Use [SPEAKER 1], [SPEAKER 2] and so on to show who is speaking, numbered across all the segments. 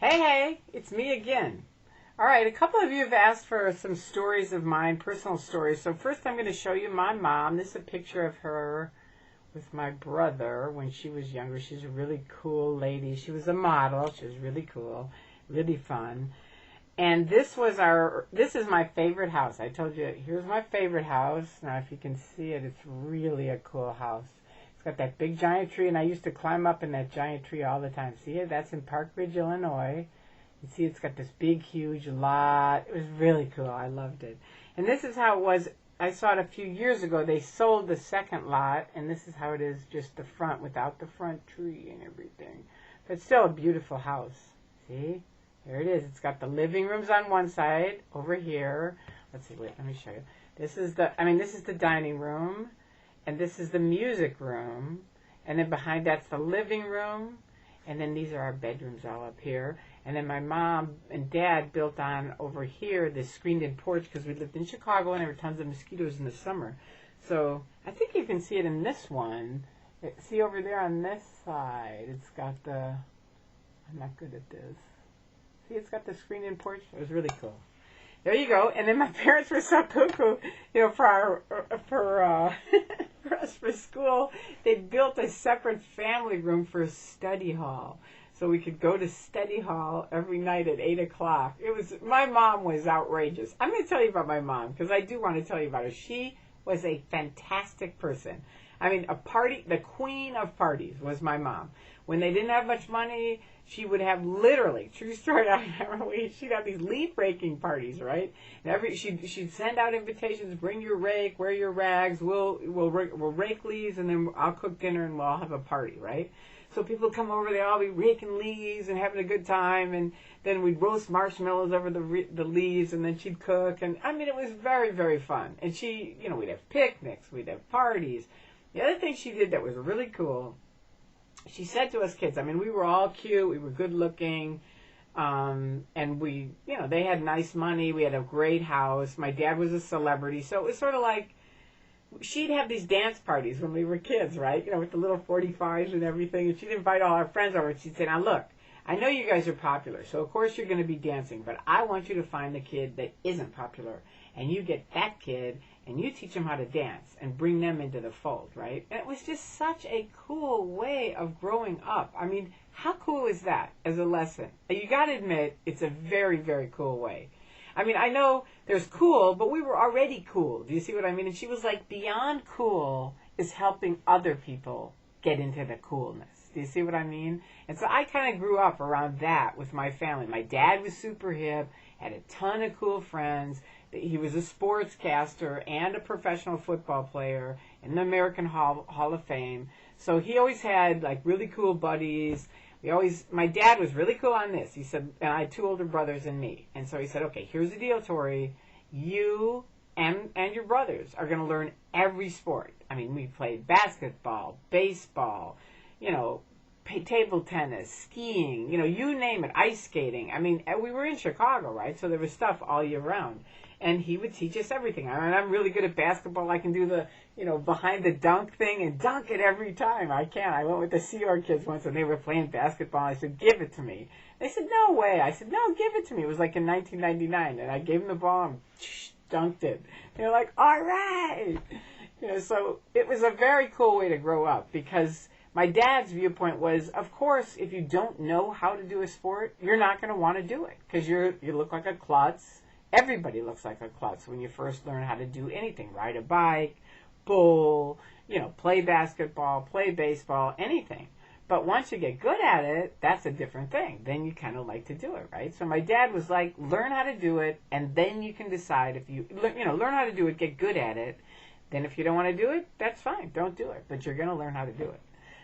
[SPEAKER 1] Hey, it's me again. All right, a couple of you have asked for some stories of mine, personal stories. So first I'm going to show you my mom. This is a picture of her with my brother when she was younger. She's a really cool lady. She was a model. She was really cool, really fun. And this is my favorite house. I told you, here's my favorite house. Now if you can see it, it's really a cool house. It's got that big giant tree, and I used to climb up in that giant tree all the time. See it? That's in Park Ridge, Illinois. You see it's got this big, huge lot. It was really cool. I loved it. And this is how it was. I saw it a few years ago. They sold the second lot, and this is how it is, just the front, without the front tree and everything. But still a beautiful house. See? There it is. It's got the living rooms on one side over here. Let's see. Wait, let me show you. This is the dining room, and this is the music room, and then behind that's the living room, and then these are our bedrooms all up here. And then my mom and dad built on over here this screened-in porch because we lived in Chicago and there were tons of mosquitoes in the summer. So I think you can see it in this one. See over there on this side, it's got the, I'm not good at this. See, it's got the screened-in porch. It was really cool. There you go. And then my parents were so cuckoo, for us for school. They built a separate family room for a study hall, so we could go to study hall every night at 8 o'clock. My mom was outrageous. I'm going to tell you about my mom because I do want to tell you about her. She was a fantastic person. I mean, the queen of parties was my mom. When they didn't have much money, she would have literally, true story, she'd have these leaf-raking parties, right? And she'd send out invitations, bring your rake, wear your rags, we'll rake leaves, and then I'll cook dinner and we'll all have a party, right? So people come over, they'd all be raking leaves and having a good time, and then we'd roast marshmallows over the leaves, and then she'd cook, and I mean, it was very, very fun. And we'd have picnics, we'd have parties. The other thing she did that was really cool, she said to us kids, I mean, we were all cute, we were good looking, and they had nice money, we had a great house, my dad was a celebrity, so it was sort of like, she'd have these dance parties when we were kids, right, with the little 45s and everything, and she'd invite all our friends over, and she'd say, now look, I know you guys are popular, so of course you're going to be dancing, but I want you to find the kid that isn't popular, and you get that kid, and you teach them how to dance and bring them into the fold, right? And it was just such a cool way of growing up. I mean, how cool is that as a lesson? You got to admit, it's a very, very cool way. I mean, I know there's cool, but we were already cool. Do you see what I mean? And she was like, beyond cool is helping other people get into the coolness. Do you see what I mean? And so I kind of grew up around that with my family. My dad was super hip, had a ton of cool friends. He was a sportscaster and a professional football player in the American Hall of Fame. So he always had like really cool buddies. My dad was really cool on this. He said, and I had two older brothers than me. And so he said, okay, here's the deal, Tory. You and your brothers are going to learn every sport. I mean, we played basketball, baseball, table tennis, skiing, you name it, ice skating. I mean, we were in Chicago, right? So there was stuff all year round. And he would teach us everything. I mean, I'm really good at basketball. I can do the, behind the dunk thing and dunk it every time. I can. I went with the Sea Org kids once and they were playing basketball. I said, give it to me. They said, no way. I said, no, give it to me. It was like in 1999. And I gave them the ball and dunked it. They were like, all right. So it was a very cool way to grow up because my dad's viewpoint was, of course, if you don't know how to do a sport, you're not going to want to do it because you look like a klutz. Everybody looks like a klutz when you first learn how to do anything. Ride a bike, bowl, play basketball, play baseball, anything. But once you get good at it, that's a different thing. Then you kind of like to do it, right? So my dad was like, learn how to do it, and then you can decide if learn how to do it, get good at it. Then if you don't want to do it, that's fine. Don't do it. But you're going to learn how to do it.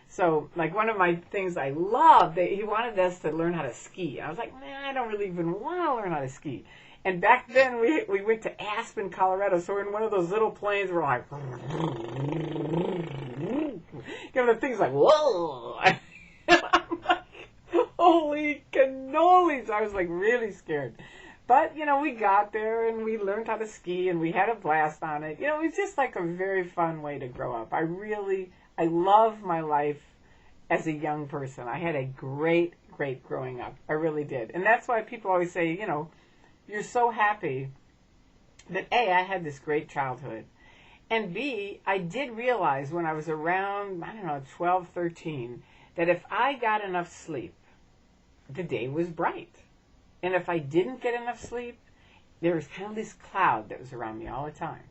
[SPEAKER 1] So, like, one of my things I loved, he wanted us to learn how to ski. I was like, I don't really even want to learn how to ski. And back then, we went to Aspen, Colorado, so we're in one of those little planes, we're like, the thing's like, whoa! I'm like, holy cannolis! I was, like, really scared. But, we got there, and we learned how to ski, and we had a blast on it. It was just, like, a very fun way to grow up. I love my life as a young person. I had a great, great growing up. I really did. And that's why people always say, you know, you're so happy that A, I had this great childhood. And B, I did realize when I was around, I don't know, 12, 13, that if I got enough sleep, the day was bright. And if I didn't get enough sleep, there was kind of this cloud that was around me all the time.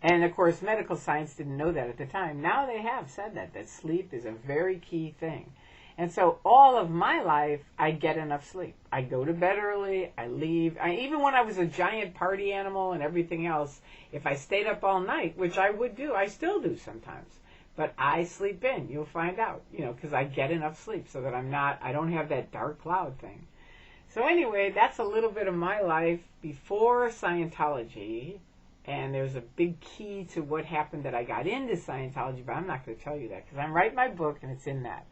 [SPEAKER 1] And of course, medical science didn't know that at the time. Now they have said that sleep is a very key thing. And so all of my life, I get enough sleep. I go to bed early, I leave. Even when I was a giant party animal and everything else, if I stayed up all night, which I would do, I still do sometimes. But I sleep in, you'll find out, you know, because I get enough sleep so that I don't have that dark cloud thing. So anyway, that's a little bit of my life before Scientology. And there's a big key to what happened that I got into Scientology, but I'm not going to tell you that because I'm writing my book and it's in that.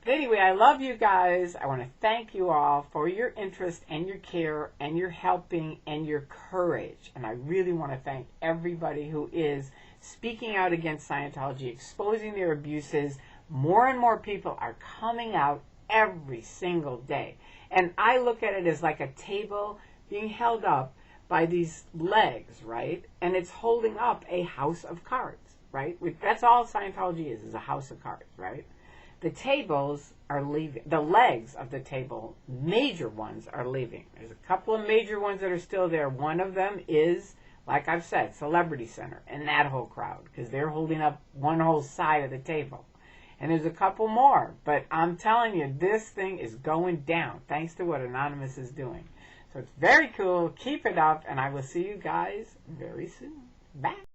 [SPEAKER 1] But anyway, I love you guys. I want to thank you all for your interest and your care and your helping and your courage. And I really want to thank everybody who is speaking out against Scientology, exposing their abuses. More and more people are coming out every single day. And I look at it as like a table being held up by these legs, right? And it's holding up a house of cards, right? That's all Scientology is a house of cards, right? The tables are leaving. The legs of the table, major ones, are leaving. There's a couple of major ones that are still there. One of them is, like I've said, Celebrity Center and that whole crowd, because they're holding up one whole side of the table. And there's a couple more. But I'm telling you, this thing is going down, thanks to what Anonymous is doing. So it's very cool. Keep it up, and I will see you guys very soon. Bye.